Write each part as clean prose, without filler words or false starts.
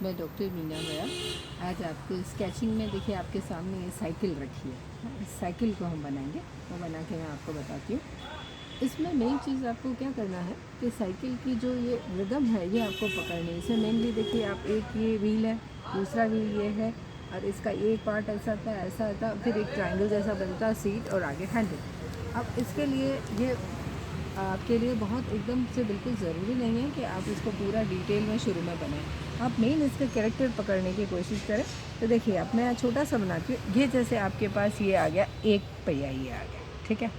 मैं डॉक्टर मीना गया। आज आपको स्केचिंग में देखिए आपके सामने ये साइकिल रखी है। इस साइकिल को हम बनाएंगे, वो बना के मैं आपको बताती हूँ। इसमें मेन चीज़ आपको क्या करना है कि साइकिल की जो ये रिदम है ये आपको पकड़नी है। इसमें मेनली देखिए आप एक ये व्हील है, दूसरा व्हील ये है और इसका एक पार्ट ऐसा था, ऐसा था, फिर एक ट्रायंगल जैसा बनता है सीट और आगे हैंडल। अब इसके लिए ये आपके लिए बहुत एकदम से बिल्कुल ज़रूरी नहीं है कि आप इसको पूरा डिटेल में शुरू में बनाएं। आप मेन इसका कैरेक्टर पकड़ने की कोशिश करें। तो देखिए अब मैं छोटा सा बनाती हूँ। ये जैसे आपके पास ये आ गया, एक पहिया ये आ गया, ठीक है।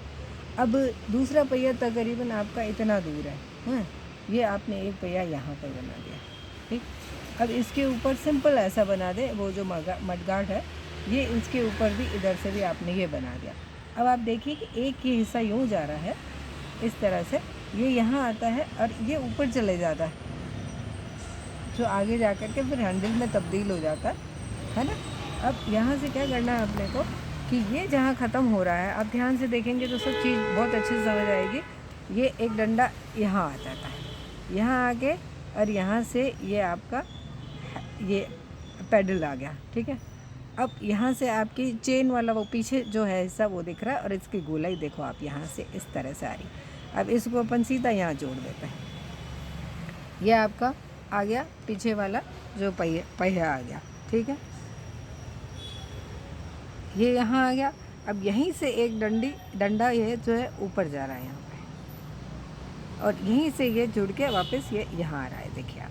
अब दूसरा पहिया तकरीबन आपका इतना दूर है, हाँ? ये आपने एक पहिया यहाँ पर बना दिया, ठीक। अब इसके ऊपर सिंपल ऐसा बना दे, वो जो मडगार्ड है ये इसके ऊपर भी इधर से भी आपने ये बना दिया। अब आप देखिए कि एक ही हिस्सा यूँ जा रहा है इस तरह से, ये यहाँ आता है और ये ऊपर चले जाता है, जो आगे जा कर के फिर हैंडल में तब्दील हो जाता है ना। अब यहाँ से क्या करना है अपने को कि ये जहाँ ख़त्म हो रहा है, आप ध्यान से देखेंगे तो सब चीज़ बहुत अच्छे से समझ आएगी। ये एक डंडा यहाँ आ जाता है, यहाँ आके और यहाँ से ये आपका ये पैडल आ गया, ठीक है। अब यहाँ से आपकी चेन वाला वो पीछे जो है हिस्सा वो दिख रहा है और इसकी गोलाई देखो आप यहाँ से इस तरह से आ रही। अब इसको अपन सीधा यहाँ जोड़ देते हैं। ये आपका आ गया पीछे वाला जो पहिया आ गया, ठीक है। ये यहाँ आ गया। अब यहीं से एक डंडा ये जो है ऊपर जा रहा है यहाँ पे, और यहीं से ये जुड़ के वापस ये यहाँ आ रहा है। देखिए आप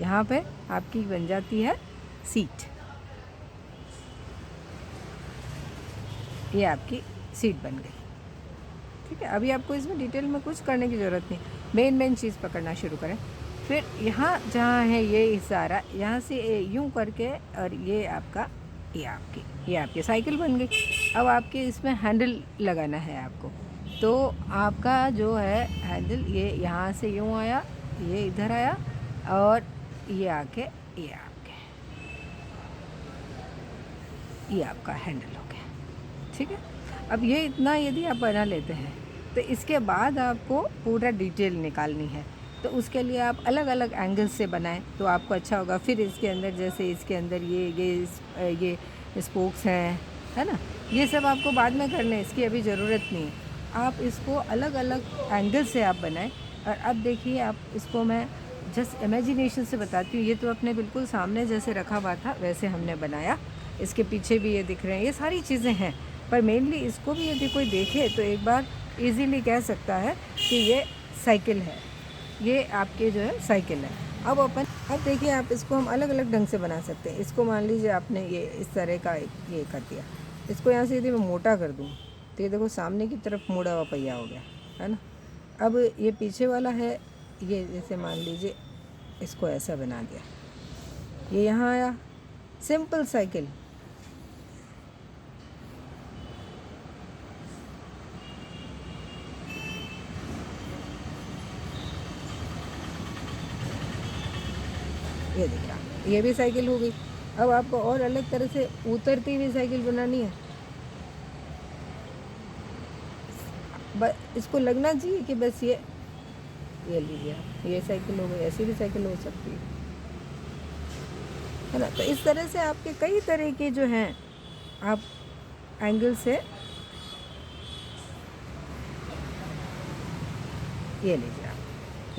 यहाँ पे आपकी बन जाती है सीट। ये आपकी सीट बन गई, ठीक है। अभी आपको इसमें डिटेल में कुछ करने की ज़रूरत नहीं, मेन चीज़ पकड़ना शुरू करें। फिर यहाँ जहाँ है ये हिस्सा आ रहा, यहाँ से यूँ करके और ये आपकी साइकिल बन गई। अब आपके इसमें हैंडल लगाना है आपको, तो आपका जो है हैंडल ये यहाँ से यूँ आया, ये इधर आया और ये आके ये आपका हैंडल हो गया, ठीक है। अब ये इतना यदि आप बना लेते हैं तो इसके बाद आपको पूरा डिटेल निकालनी है, तो उसके लिए आप अलग अलग एंगल से बनाएं तो आपको अच्छा होगा। फिर इसके अंदर जैसे इसके अंदर ये स्पोक्स हैं, है ना, ये सब आपको बाद में करने हैं, इसकी अभी ज़रूरत नहीं है। आप इसको अलग अलग एंगल से आप बनाएं। और अब देखिए आप इसको मैं जस्ट इमेजिनेशन से बताती हूँ। ये तो अपने बिल्कुल सामने जैसे रखा हुआ था वैसे हमने बनाया। इसके पीछे भी ये दिख रहे हैं, ये सारी चीज़ें हैं, पर मेनली इसको भी यदि कोई देखे तो एक बार इजीली कह सकता है कि ये साइकिल है, ये आपके जो है साइकिल है। अब देखिए आप इसको हम अलग अलग ढंग से बना सकते हैं। इसको मान लीजिए आपने ये इस तरह का ये कर दिया, इसको यहाँ से यदि मैं मोटा कर दूँ तो ये देखो सामने की तरफ मुड़ा हुआ पहिया हो गया, है ना। अब ये पीछे वाला है, ये जैसे मान लीजिए इसको ऐसा बना दिया, ये यहाँ आया, सिंपल साइकिल। ये देखिए ये भी साइकिल हो गई। अब आपको और अलग तरह से उतरती हुई साइकिल बनानी है, इसको लगना चाहिए कि बस ये लीजिए आप, ये साइकिल हो गई। ऐसी भी साइकिल हो सकती है ना। तो इस तरह से आपके कई तरह के जो हैं आप एंगल से ये लीजिए आप,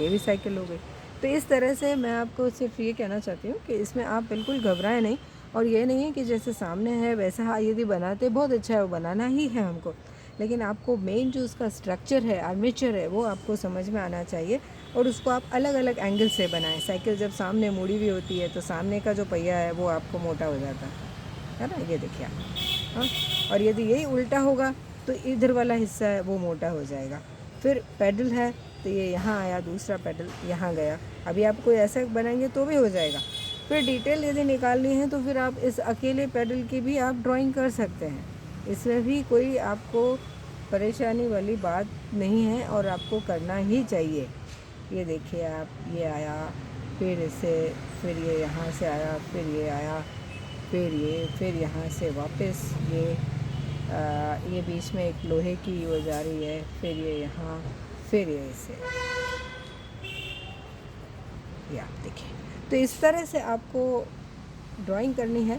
ये भी साइकिल हो गई। तो इस तरह से मैं आपको सिर्फ ये कहना चाहती हूँ कि इसमें आप बिल्कुल घबराएं नहीं। और ये नहीं है कि जैसे सामने है वैसा, हाँ यदि बनाते बहुत अच्छा है, वो बनाना ही है हमको, लेकिन आपको मेन जो उसका स्ट्रक्चर है, आर्मेचर है, वो आपको समझ में आना चाहिए। और उसको आप अलग अलग एंगल से बनाएं। साइकिल जब सामने मुड़ी हुई होती है तो सामने का जो पहिया है वो आपको मोटा हो जाता है ना, ये देखिए आप, हाँ। और यदि यही उल्टा होगा तो इधर वाला हिस्सा है वो मोटा हो जाएगा। फिर पैडल है तो ये यहाँ आया, दूसरा पैडल यहाँ गया। अभी आप कोई ऐसा बनाएंगे तो भी हो जाएगा। फिर डिटेल यदि निकालनी है तो फिर आप इस अकेले पैडल की भी आप ड्राइंग कर सकते हैं, इसमें भी कोई आपको परेशानी वाली बात नहीं है और आपको करना ही चाहिए। ये देखिए आप, ये आया, फिर इसे, फिर ये यहाँ से आया, फिर ये आया, फिर यहाँ से वापस ये बीच में एक लोहे की वो जा रही है, फिर ये यहाँ, फिर ये इसे, ये आप देखिए। तो इस तरह से आपको ड्राइंग करनी है,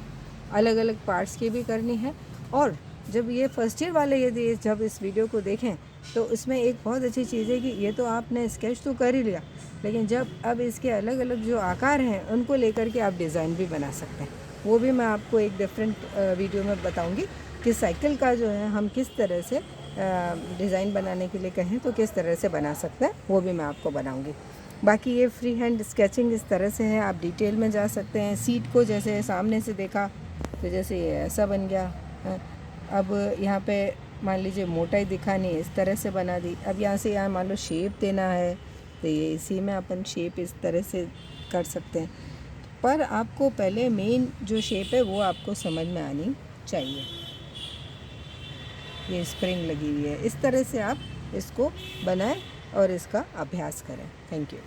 अलग अलग पार्ट्स की भी करनी है। और जब ये फर्स्ट ईयर वाले यदि जब इस वीडियो को देखें तो इसमें एक बहुत अच्छी चीज़ है कि ये तो आपने स्केच तो कर ही लिया, लेकिन जब अब इसके अलग अलग जो आकार हैं उनको लेकर के आप डिज़ाइन भी बना सकते हैं। वो भी मैं आपको एक डिफरेंट वीडियो में बताऊंगी कि साइकिल का जो है हम किस तरह से डिज़ाइन बनाने के लिए कहें तो किस तरह से बना सकते हैं, वो भी मैं आपको बनाऊंगी। बाकी ये फ्री हैंड स्केचिंग इस तरह से है, आप डिटेल में जा सकते हैं। सीट को जैसे सामने से देखा तो जैसे ये ऐसा बन गया, अब यहाँ पे मान लीजिए मोटाई दिखानी है, इस तरह से बना दी। अब यहाँ से यहाँ मान लो शेप देना है तो ये इसी में अपन शेप इस तरह से कर सकते हैं, पर आपको पहले मेन जो शेप है वो आपको समझ में आनी चाहिए। ये स्प्रिंग लगी हुई है, इस तरह से आप इसको बनाएं और इसका अभ्यास करें। Thank you.